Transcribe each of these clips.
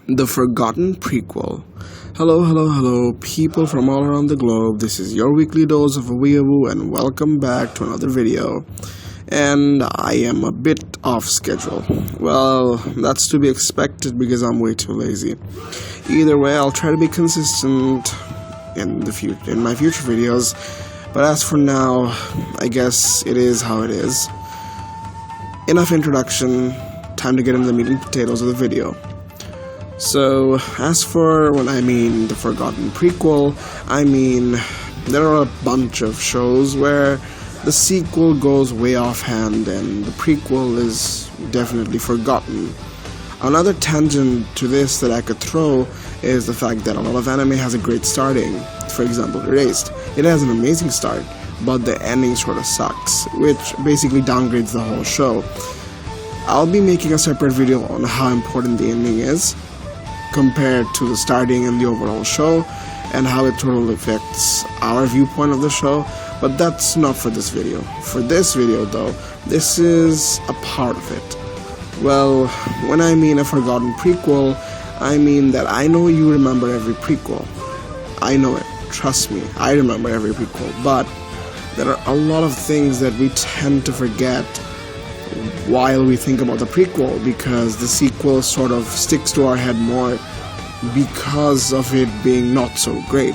The Forgotten Prequel. Hello, people from all around the globe. This is your weekly dose of a weeaboo, and welcome back to another video. And I am a bit off schedule. Well, that's to be expected because I'm way too lazy. Either way, I'll try to be consistent in my future videos. But as for now, I guess it is how it is. Enough introduction. Time to get into the meat and potatoes of the video. So, as for when I mean the Forgotten Prequel, I mean there are a bunch of shows where the sequel goes way offhand and the prequel is definitely forgotten. Another tangent to this that I could throw is the fact that a lot of anime has a great starting. For example, Erased. It has an amazing start, but the ending sort of sucks, which basically downgrades the whole show. I'll be making a separate video on how important the ending is compared to the starting and the overall show, and how it totally affects our viewpoint of the show, but that's not for this video. For this video though, this is a part of it. Well, when I mean a forgotten prequel, I mean that I know you remember every prequel. I know it, trust me, I remember every prequel, but there are a lot of things that we tend to forget while we think about the prequel, because the sequel sort of sticks to our head more because of it being not so great.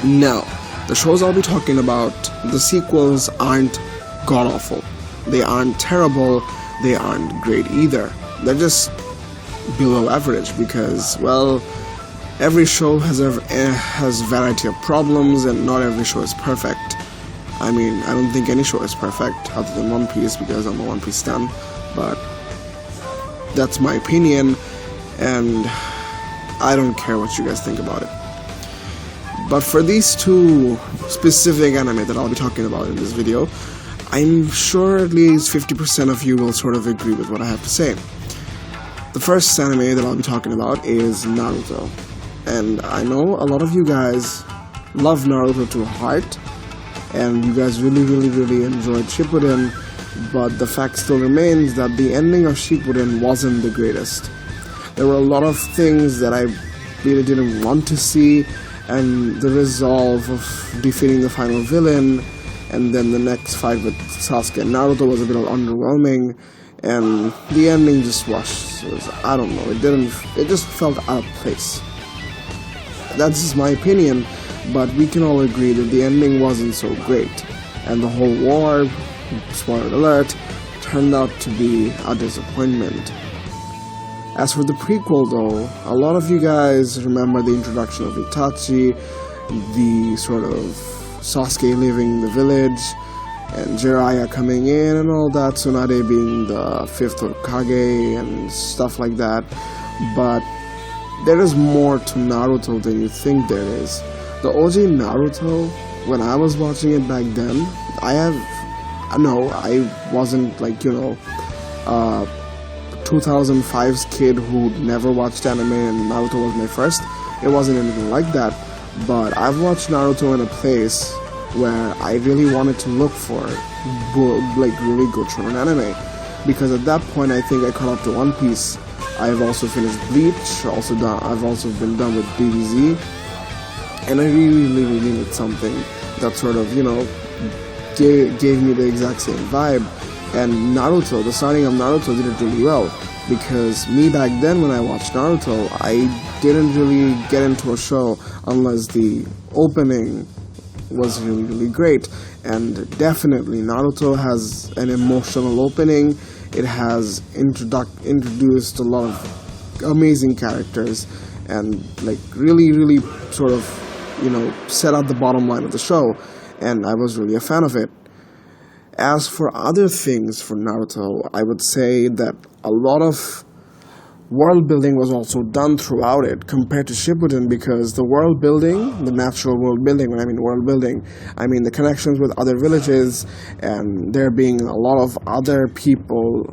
Now, the shows I'll be talking about, the sequels aren't god-awful. They aren't terrible, they aren't great either. They're just below average because, well, every show has variety of problems and not every show is perfect. I mean, I don't think any show is perfect other than One Piece because I'm a One Piece stan, but that's my opinion and I don't care what you guys think about it. But for these two specific anime that I'll be talking about in this video, I'm sure at least 50% of you will sort of agree with what I have to say. The first anime that I'll be talking about is Naruto. And I know a lot of you guys love Naruto to heart, and you guys really enjoyed Shippuden, but the fact still remains that the ending of Shippuden wasn't the greatest. There were a lot of things that I really didn't want to see, and the resolve of defeating the final villain, and then the next fight with Sasuke and Naruto was a bit underwhelming, and the ending just I don't know, it just felt out of place. That's just my opinion, but we can all agree that the ending wasn't so great, and the whole war, spoiler alert, turned out to be a disappointment. As for the prequel though, a lot of you guys remember the introduction of Itachi, the sort of Sasuke leaving the village, and Jiraiya coming in and all that, Tsunade being the 5th Hokage and stuff like that, but there is more to Naruto than you think there is. The OG Naruto, when I was watching it back then, I wasn't like, 2005's kid who never watched anime and Naruto was my first. It wasn't anything like that, but I've watched Naruto in a place where I really wanted to look for really good shonen anime, because at that point I think I caught up to One Piece. I've also finished Bleach, I've also been done with DBZ, and I really needed something that sort of, gave me the exact same vibe. And Naruto, the starting of Naruto did it really well, because me back then when I watched Naruto, I didn't really get into a show unless the opening was really great. And definitely Naruto has an emotional opening. It has introduced a lot of amazing characters and really sort of set out the bottom line of the show, and I was really a fan of it. As for other things for Naruto, I would say that a lot of world building was also done throughout it compared to Shippuden, because the world building, the natural world building, when I mean world building, I mean the connections with other villages, and there being a lot of other people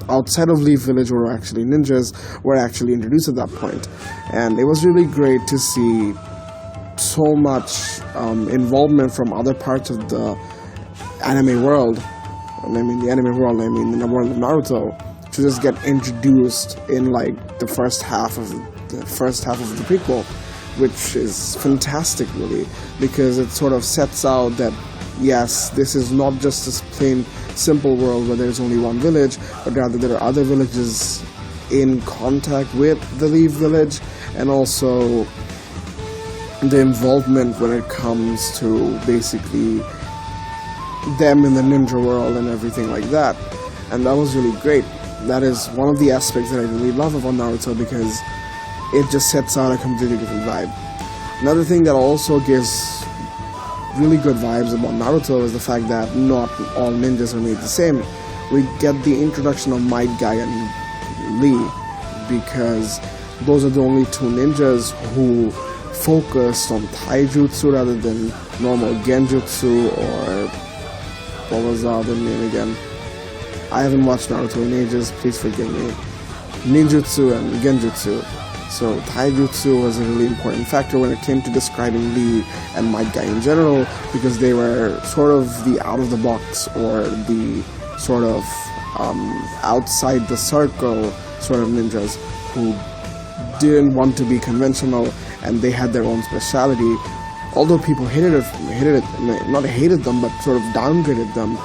outside of Leaf Village who were actually ninjas were actually introduced at that point. And it was really great to see so much involvement from other parts of the anime world. I mean the anime world, I mean the world of Naruto. to just get introduced in like the first half of the prequel, which is fantastic, really, because it sort of sets out that yes, this is not just this plain simple world where there's only one village, but rather there are other villages in contact with the Leaf village, and also the involvement when it comes to basically them in the ninja world and everything like that. And that was really great. That is one of the aspects that I really love about Naruto, because it just sets out a completely different vibe. Another thing that also gives really good vibes about Naruto is the fact that not all ninjas are made the same. We get the introduction of Might Guy and Lee, because those are the only two ninjas who focused on taijutsu rather than normal genjutsu, or what was the other name again? I haven't watched Naruto in ages, please forgive me. Ninjutsu and genjutsu. So taijutsu was a really important factor when it came to describing Lee and Might Guy in general, because they were sort of the out-of-the-box, or the sort of outside the circle sort of ninjas who didn't want to be conventional, and they had their own speciality. Although people not hated them, but sort of downgraded them,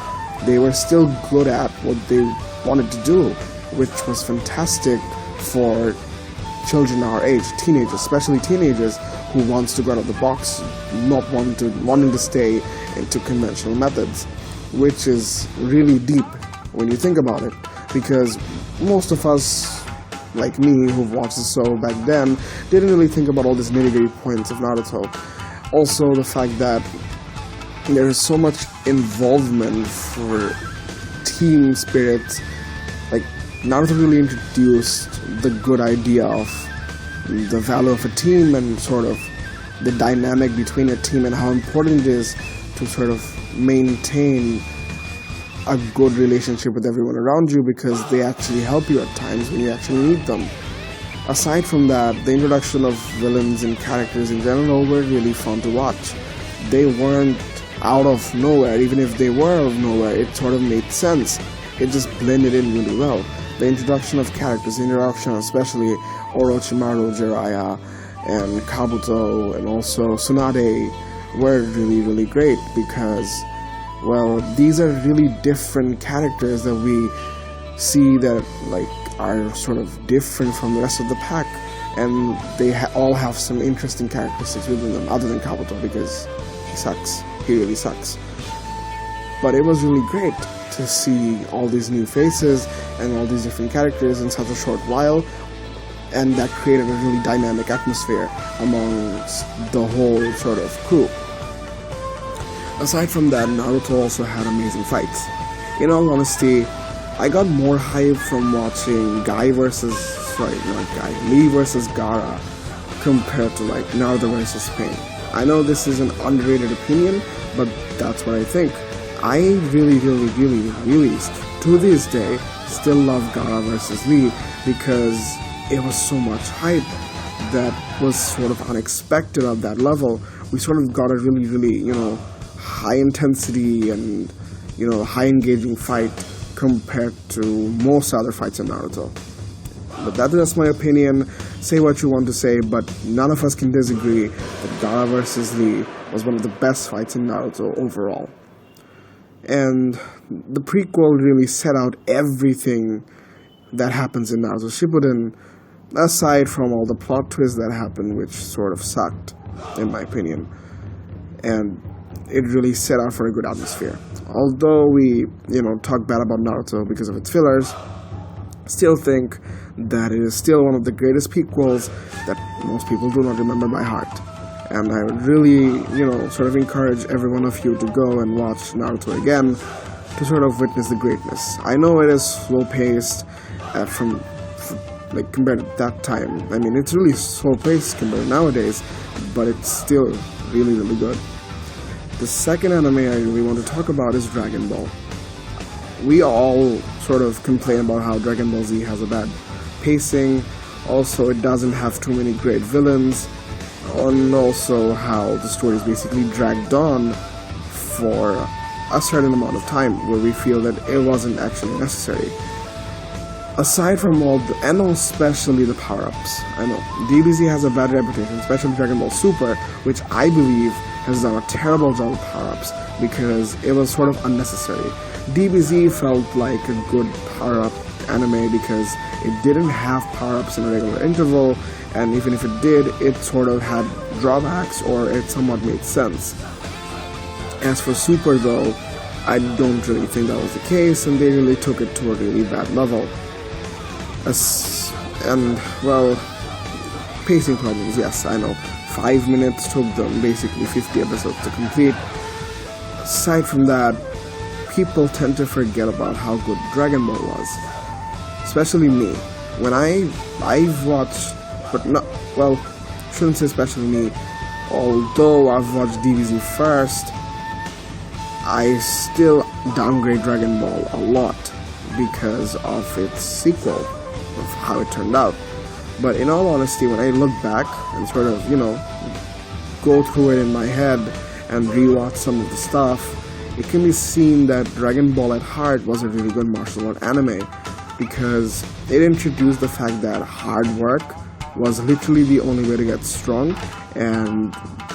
they were still good at what they wanted to do, which was fantastic for children our age, teenagers, especially teenagers who wants to go out of the box, not wanting to stay into conventional methods, which is really deep when you think about it, because most of us, like me, who've watched the show back then, didn't really think about all these nitty-gritty points of Naruto. Also, the fact that there is so much involvement for team spirit. Like, Naruto really introduced the good idea of the value of a team, and sort of the dynamic between a team, and how important it is to sort of maintain a good relationship with everyone around you, because they actually help you at times when you actually need them. Aside from that, the introduction of villains and characters in general were really fun to watch. They weren't out of nowhere. Even if they were out of nowhere, it sort of made sense. It just blended in really well. The introduction of characters, especially Orochimaru, Jiraiya, and Kabuto, and also Tsunade, were really, really great, because, well, these are really different characters that we see that, like, are sort of different from the rest of the pack, and they all have some interesting characteristics within them, other than Kabuto, because he sucks. He really sucks. But it was really great to see all these new faces and all these different characters in such a short while, and that created a really dynamic atmosphere amongst the whole sort of crew. Aside from that, Naruto also had amazing fights. In all honesty, I got more hype from watching Lee versus Gaara compared to like Naruto versus Pain. I know this is an underrated opinion, but that's what I think. I really, to this day, still love Gaara versus Lee, because it was so much hype that was sort of unexpected at that level. We sort of got a really, high intensity and, high engaging fight compared to most other fights in Naruto. But that's just my opinion. Say what you want to say, but none of us can disagree that Gaara vs. Lee was one of the best fights in Naruto overall. And the prequel really set out everything that happens in Naruto Shippuden, aside from all the plot twists that happened, which sort of sucked, in my opinion. And it really set out for a good atmosphere. Although we, talk bad about Naruto because of its fillers, still think that it is still one of the greatest prequels that most people do not remember by heart. And I would really, sort of encourage every one of you to go and watch Naruto again to sort of witness the greatness. I know it is slow-paced compared to that time. I mean, it's really slow-paced compared to nowadays, but it's still really good. The second anime I really want to talk about is Dragon Ball. We all sort of complain about how Dragon Ball Z has a bad pacing, also it doesn't have too many great villains, and also how the story is basically dragged on for a certain amount of time where we feel that it wasn't actually necessary. Aside from all the, and especially the power-ups, I know DBZ has a bad reputation, especially Dragon Ball Super, which I believe has done a terrible job with power-ups because it was sort of unnecessary. DBZ felt like a good power-up anime because it didn't have power-ups in a regular interval, and even if it did, it sort of had drawbacks or it somewhat made sense. As for Super though, I don't really think that was the case, and they really took it to a really bad level. Pacing problems, yes, I know. 5 minutes took them basically 50 episodes to complete. Aside from that, people tend to forget about how good Dragon Ball was. Especially me. When I've watched, shouldn't say especially me, although I've watched DBZ first, I still downgrade Dragon Ball a lot because of its sequel, of how it turned out. But in all honesty, when I look back and sort of, go through it in my head and rewatch some of the stuff, it can be seen that Dragon Ball at heart was a really good martial art anime because it introduced the fact that hard work was literally the only way to get strong, and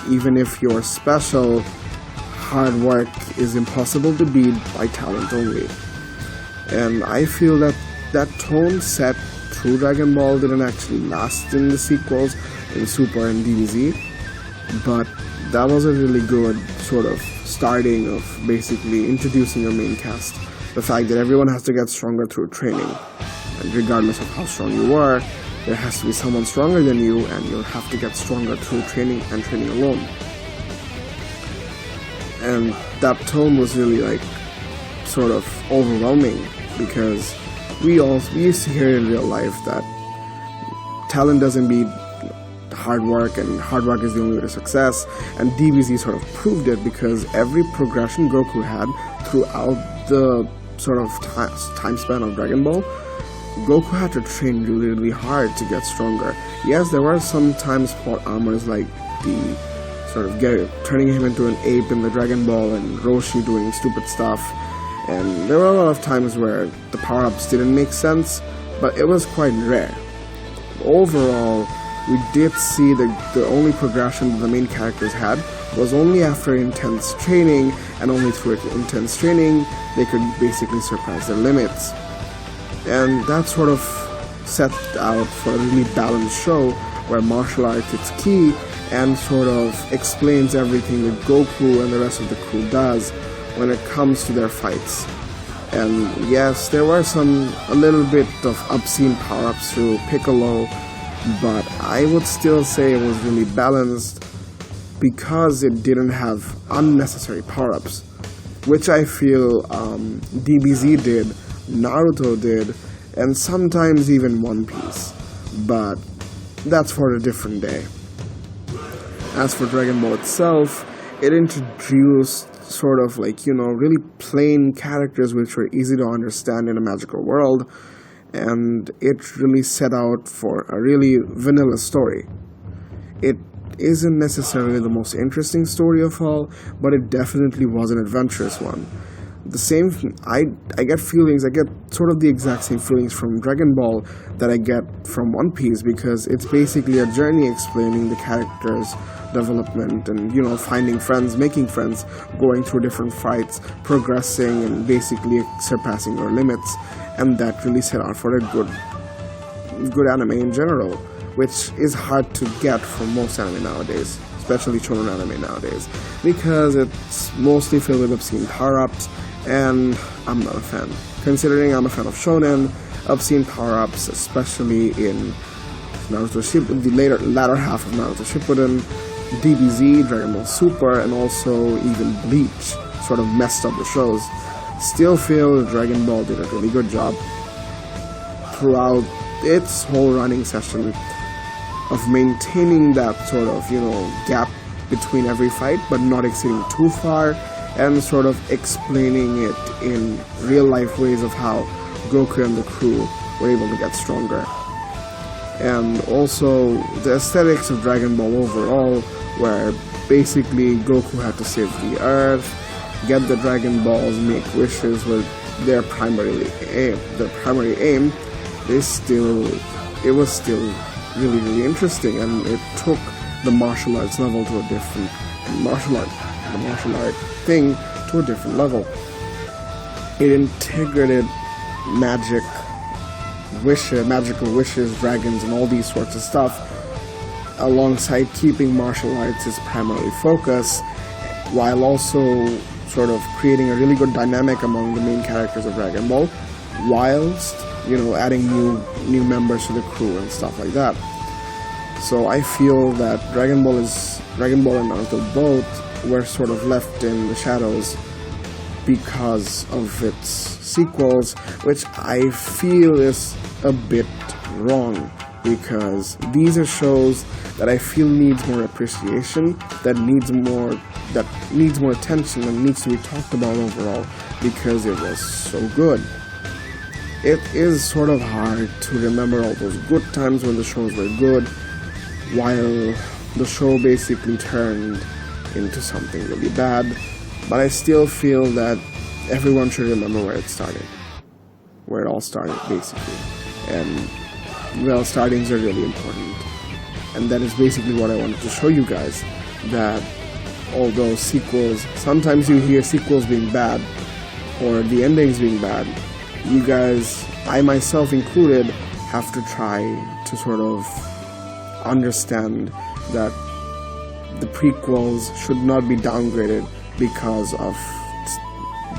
even if you're special, hard work is impossible to beat by talent only. And I feel that that tone set through Dragon Ball didn't actually last in the sequels, in Super and DBZ, but that was a really good sort of starting of basically introducing your main cast. The fact that everyone has to get stronger through training, and regardless of how strong you are, there has to be someone stronger than you, and you'll have to get stronger through training and training alone. And that tone was really sort of overwhelming because we used to hear in real life that talent doesn't beat hard work and hard work is the only way to success, and DBZ sort of proved it because every progression Goku had throughout the sort of time span of Dragon Ball, Goku had to train really, really hard to get stronger. Yes, there were some times plot armors like the sort of turning him into an ape in the Dragon Ball and Roshi doing stupid stuff, and there were a lot of times where the power-ups didn't make sense, but it was quite rare. Overall, we did see the only progression that the main characters had was only after intense training, and only through intense training they could basically surpass their limits. And that sort of set out for a really balanced show where martial arts is key and sort of explains everything that Goku and the rest of the crew does when it comes to their fights. And yes, there were a little bit of obscene power-ups through Piccolo, but I would still say it was really balanced because it didn't have unnecessary power-ups, which I feel DBZ did, Naruto did, and sometimes even One Piece, but that's for a different day. As for Dragon Ball itself, it introduced sort of really plain characters which were easy to understand in a magical world, and it really set out for a really vanilla story. It isn't necessarily the most interesting story of all, but it definitely was an adventurous one. The same, I get sort of the exact same feelings from Dragon Ball that I get from One Piece, because it's basically a journey explaining the characters' development and, finding friends, making friends, going through different fights, progressing, and basically surpassing your limits. And that really set out for a good anime in general, which is hard to get from most anime nowadays, especially shonen anime nowadays, because it's mostly filled with obscene power-ups, and I'm not a fan. Considering I'm a fan of shonen, obscene power-ups, especially in Naruto Shippuden, the latter half of Naruto Shippuden, DBZ, Dragon Ball Super, and also even Bleach sort of messed up the shows. Still feel Dragon Ball did a really good job throughout its whole running session of maintaining that sort of, gap between every fight, but not exceeding too far, and sort of explaining it in real life ways of how Goku and the crew were able to get stronger. And also the aesthetics of Dragon Ball overall, where basically Goku had to save the Earth, get the Dragon Balls, make wishes were their primary aim, it was still really, really interesting, and it took the martial arts level to a different the martial art thing to a different level. It integrated magical wishes, dragons, and all these sorts of stuff, alongside keeping martial arts its primary focus, while also sort of creating a really good dynamic among the main characters of Dragon Ball, whilst, adding new members to the crew and stuff like that. So I feel that Dragon Ball and Naruto both were sort of left in the shadows because of its sequels, which I feel is a bit wrong, because these are shows that I feel needs more appreciation, that needs more attention, and needs to be talked about overall, because it was so good. It is sort of hard to remember all those good times when the shows were good, while the show basically turned into something really bad. But I still feel that everyone should remember where it all started, basically. And, well, startings are really important. And that is basically what I wanted to show you guys, that although sometimes you hear sequels being bad, or the endings being bad, you guys, I myself included, have to try to sort of understand that the prequels should not be downgraded because of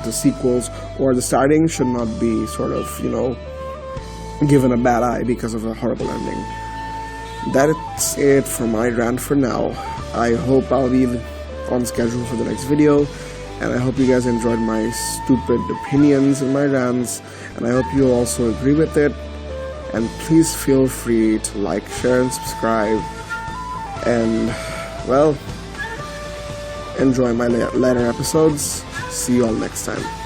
the sequels, or the starting should not be sort of, given a bad eye because of a horrible ending. That's it for my rant for now. I hope I'll be on schedule for the next video, and I hope you guys enjoyed my stupid opinions and my rants, and I hope you'll also agree with it. And please feel free to like, share, and subscribe, and, well, enjoy my later episodes. See you all next time.